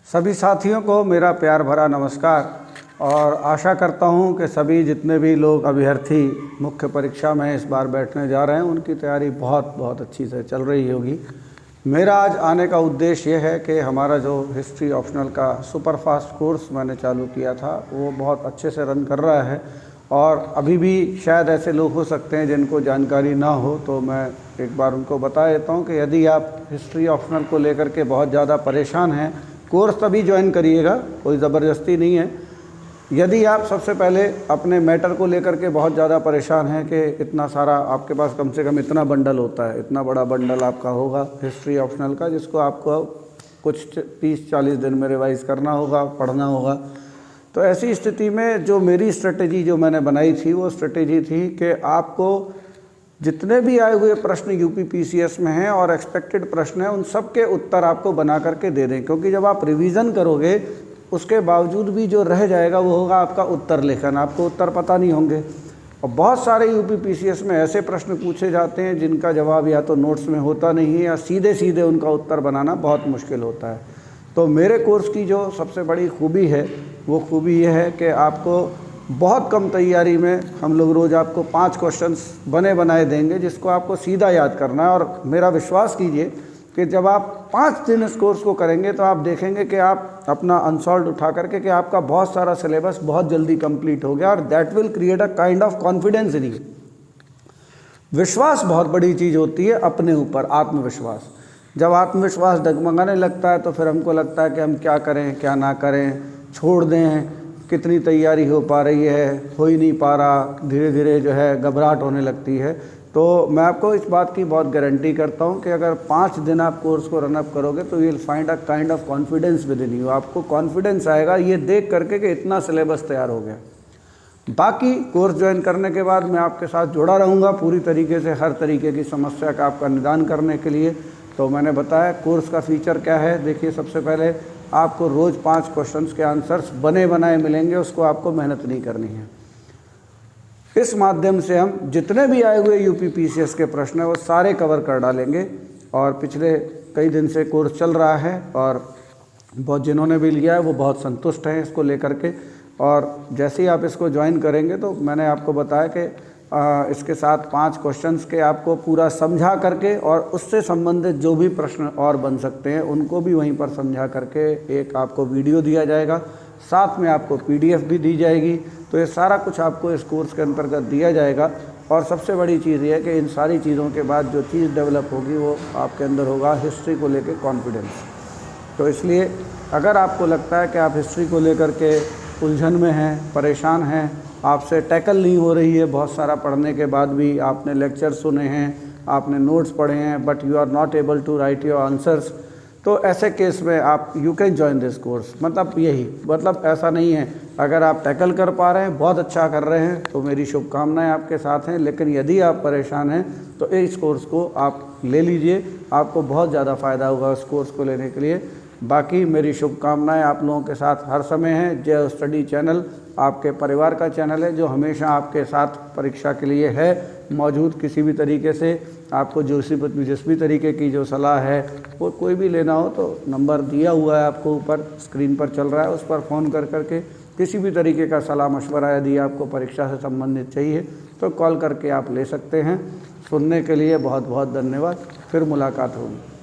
सभी साथियों को मेरा प्यार भरा नमस्कार और आशा करता हूं कि सभी जितने भी लोग अभ्यर्थी मुख्य परीक्षा में इस बार बैठने जा रहे हैं उनकी तैयारी बहुत अच्छी से चल रही होगी। मेरा आज आने का उद्देश्य ये है कि हमारा जो हिस्ट्री ऑप्शनल का सुपर फास्ट कोर्स मैंने चालू किया था वो बहुत अच्छे से रन कर रहा है और अभी भी शायद ऐसे लोग हो सकते हैं जिनको जानकारी ना हो, तो मैं एक बार उनको बता देता हूँ कि यदि आप हिस्ट्री ऑप्शनल को लेकर के बहुत ज़्यादा परेशान हैं, कोर्स तभी ज्वाइन करिएगा, कोई ज़बरदस्ती नहीं है। यदि आप सबसे पहले अपने मैटर को लेकर के बहुत ज़्यादा परेशान हैं कि इतना सारा आपके पास कम से कम इतना बंडल होता है, इतना बड़ा बंडल आपका होगा हिस्ट्री ऑप्शनल का, जिसको आपको कुछ 30-40 दिन में रिवाइज करना होगा, पढ़ना होगा। तो ऐसी स्थिति में जो मेरी स्ट्रेटेजी जो मैंने बनाई थी वो स्ट्रेटेजी थी कि आपको जितने भी आए हुए प्रश्न यूपीपीसीएस में हैं और एक्सपेक्टेड प्रश्न हैं उन सब के उत्तर आपको बना करके दे दें, क्योंकि जब आप रिवीजन करोगे उसके बावजूद भी जो रह जाएगा वो होगा आपका उत्तर लेखन, आपको उत्तर पता नहीं होंगे। और बहुत सारे यूपीपीसीएस में ऐसे प्रश्न पूछे जाते हैं जिनका जवाब या तो नोट्स में होता नहीं है या सीधे सीधे उनका उत्तर बनाना बहुत मुश्किल होता है। तो मेरे कोर्स की जो सबसे बड़ी खूबी है वो खूबी ये है कि आपको बहुत कम तैयारी में हम लोग रोज़ आपको 5 क्वेश्चंस बने बनाए देंगे जिसको आपको सीधा याद करना है। और मेरा विश्वास कीजिए कि जब आप 5 दिन इस कोर्स को करेंगे तो आप देखेंगे कि आप अपना अनसॉल्व्ड उठा करके कि आपका बहुत सारा सिलेबस बहुत जल्दी कंप्लीट हो गया और that will create a kind of confidence in you. विश्वास बहुत बड़ी चीज़ होती है अपने ऊपर, आत्मविश्वास। जब आत्मविश्वास डगमगाने लगता है तो फिर हमको लगता है कि हम क्या करें क्या ना करें, छोड़ दें, कितनी तैयारी हो पा रही है, हो ही नहीं पा रहा, धीरे धीरे जो है घबराहट होने लगती है। तो मैं आपको इस बात की बहुत गारंटी करता हूं कि अगर 5 दिन आप कोर्स को रन अप करोगे तो you will find a kind of confidence with in you. आपको कॉन्फिडेंस आएगा ये देख करके कि इतना सिलेबस तैयार हो गया। बाकी कोर्स ज्वाइन करने के बाद मैं आपके साथ जुड़ा रहूँगा पूरी तरीके से, हर तरीके की समस्या का आपका निदान करने के लिए। तो मैंने बताया कोर्स का फ़ीचर क्या है। देखिए, सबसे पहले आपको रोज़ 5 क्वेश्चंस के आंसर्स बने बनाए मिलेंगे, उसको आपको मेहनत नहीं करनी है। इस माध्यम से हम जितने भी आए हुए यूपीपीसीएस के प्रश्न हैं वो सारे कवर कर डालेंगे। और पिछले कई दिन से कोर्स चल रहा है और बहुत जिन्होंने भी लिया है वो बहुत संतुष्ट हैं इसको लेकर के। और जैसे ही आप इसको ज्वाइन करेंगे तो मैंने आपको बताया कि इसके साथ 5 क्वेश्चंस के आपको पूरा समझा करके और उससे संबंधित जो भी प्रश्न और बन सकते हैं उनको भी वहीं पर समझा करके एक आपको वीडियो दिया जाएगा, साथ में आपको पीडीएफ भी दी जाएगी। तो ये सारा कुछ आपको इस कोर्स के अंतर्गत दिया जाएगा। और सबसे बड़ी चीज़ ये है कि इन सारी चीज़ों के बाद जो चीज़ डेवलप होगी वो आपके अंदर होगा हिस्ट्री को लेकर कॉन्फिडेंस। तो इसलिए अगर आपको लगता है कि आप हिस्ट्री को लेकर के उलझन में हैं, परेशान हैं, आपसे टैकल नहीं हो रही है, बहुत सारा पढ़ने के बाद भी आपने लेक्चर सुने हैं, आपने नोट्स पढ़े हैं, but you are not able to write your answers, तो ऐसे केस में आप you can join this course. मतलब ऐसा नहीं है, अगर आप टैकल कर पा रहे हैं, बहुत अच्छा कर रहे हैं, तो मेरी शुभकामनाएं आपके साथ हैं। लेकिन यदि आप परेशान हैं तो इस कोर्स को आप ले लीजिए, आपको बहुत ज़्यादा फ़ायदा होगा इस कोर्स को लेने के लिए। बाकी मेरी शुभकामनाएं आप लोगों के साथ हर समय हैं। जय स्टडी चैनल आपके परिवार का चैनल है जो हमेशा आपके साथ परीक्षा के लिए है मौजूद। किसी भी तरीके से आपको जिस भी तरीके की जो सलाह है वो कोई भी लेना हो तो नंबर दिया हुआ है आपको, ऊपर स्क्रीन पर चल रहा है, उस पर फ़ोन कर करके किसी भी तरीके का सलाह मशवरा यदि आपको परीक्षा से संबंधित चाहिए तो कॉल करके आप ले सकते हैं। सुनने के लिए बहुत बहुत धन्यवाद। फिर मुलाकात होगी।